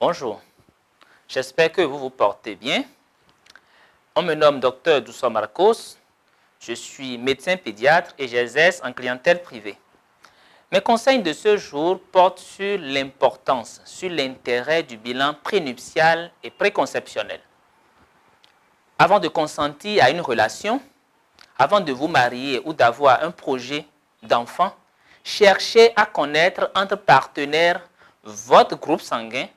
Bonjour, j'espère que vous vous portez bien. On me nomme Dr Dousso Marcos, je suis médecin pédiatre et j'exerce en clientèle privée. Mes conseils de ce jour portent sur l'importance, sur l'intérêt du bilan prénuptial et préconceptionnel. Avant de consentir à une relation, avant de vous marier ou d'avoir un projet d'enfant, cherchez à connaître entre partenaires votre groupe sanguin,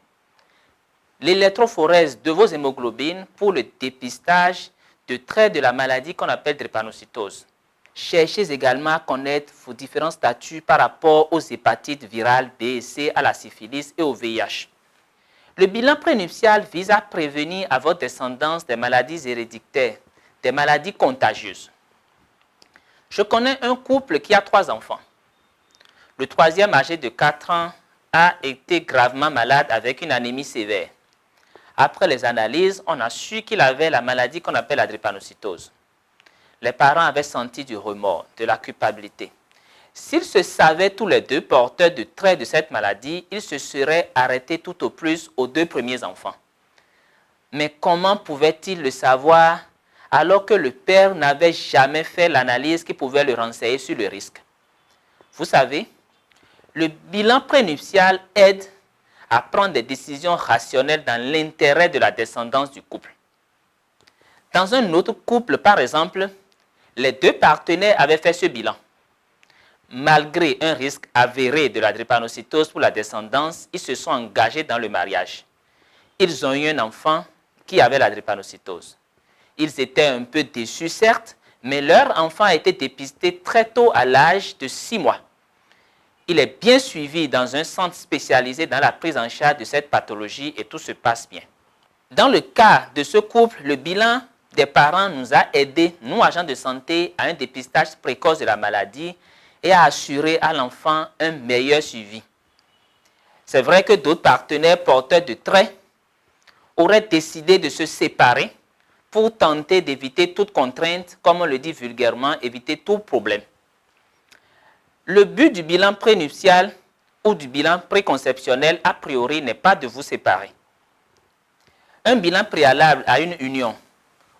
l'électrophorèse de vos hémoglobines pour le dépistage de traits de la maladie qu'on appelle drépanocytose. Cherchez également à connaître vos différents statuts par rapport aux hépatites virales B et C, à la syphilis et au VIH. Le bilan prénuptial vise à prévenir à votre descendance des maladies héréditaires, des maladies contagieuses. Je connais un couple qui a 3 enfants. Le troisième, âgé de 4 ans, a été gravement malade avec une anémie sévère. Après les analyses, on a su qu'il avait la maladie qu'on appelle la drépanocytose. Les parents avaient senti du remords, de la culpabilité. S'ils se savaient tous les deux porteurs de traits de cette maladie, ils se seraient arrêtés tout au plus aux 2 premiers enfants. Mais comment pouvaient-ils le savoir alors que le père n'avait jamais fait l'analyse qui pouvait le renseigner sur le risque? Vous savez, le bilan prénuptial aide à prendre des décisions rationnelles dans l'intérêt de la descendance du couple. Dans un autre couple, par exemple, les 2 partenaires avaient fait ce bilan. Malgré un risque avéré de la drépanocytose pour la descendance, ils se sont engagés dans le mariage. Ils ont eu un enfant qui avait la drépanocytose. Ils étaient un peu déçus, certes, mais leur enfant a été dépisté très tôt à l'âge de 6 mois. Il est bien suivi dans un centre spécialisé dans la prise en charge de cette pathologie et tout se passe bien. Dans le cas de ce couple, le bilan des parents nous a aidés, nous agents de santé, à un dépistage précoce de la maladie et à assurer à l'enfant un meilleur suivi. C'est vrai que d'autres partenaires porteurs de traits auraient décidé de se séparer pour tenter d'éviter toute contrainte, comme on le dit vulgairement, éviter tout problème. Le but du bilan prénuptial ou du bilan préconceptionnel, a priori, n'est pas de vous séparer. Un bilan préalable à une union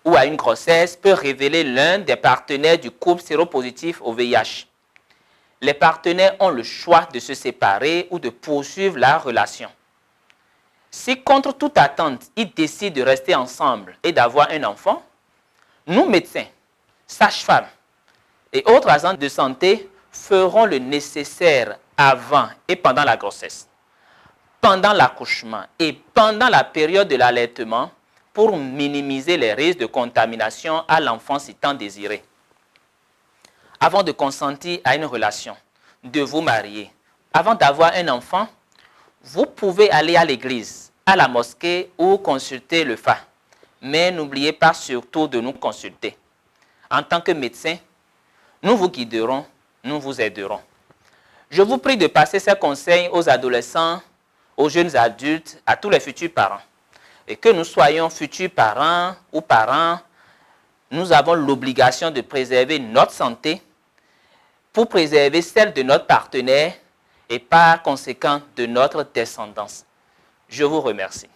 ou à une grossesse peut révéler l'un des partenaires du couple séropositif au VIH. Les partenaires ont le choix de se séparer ou de poursuivre la relation. Si contre toute attente, ils décident de rester ensemble et d'avoir un enfant, nous médecins, sages-femmes et autres agents de santé feront le nécessaire avant et pendant la grossesse, pendant l'accouchement et pendant la période de l'allaitement pour minimiser les risques de contamination à l'enfant si tant désiré. Avant de consentir à une relation, de vous marier, avant d'avoir un enfant, vous pouvez aller à l'église, à la mosquée ou consulter le FA. Mais n'oubliez pas surtout de nous consulter. En tant que médecin, nous vous guiderons, nous vous aiderons. Je vous prie de passer ces conseils aux adolescents, aux jeunes adultes, à tous les futurs parents. Et que nous soyons futurs parents ou parents, nous avons l'obligation de préserver notre santé pour préserver celle de notre partenaire et par conséquent de notre descendance. Je vous remercie.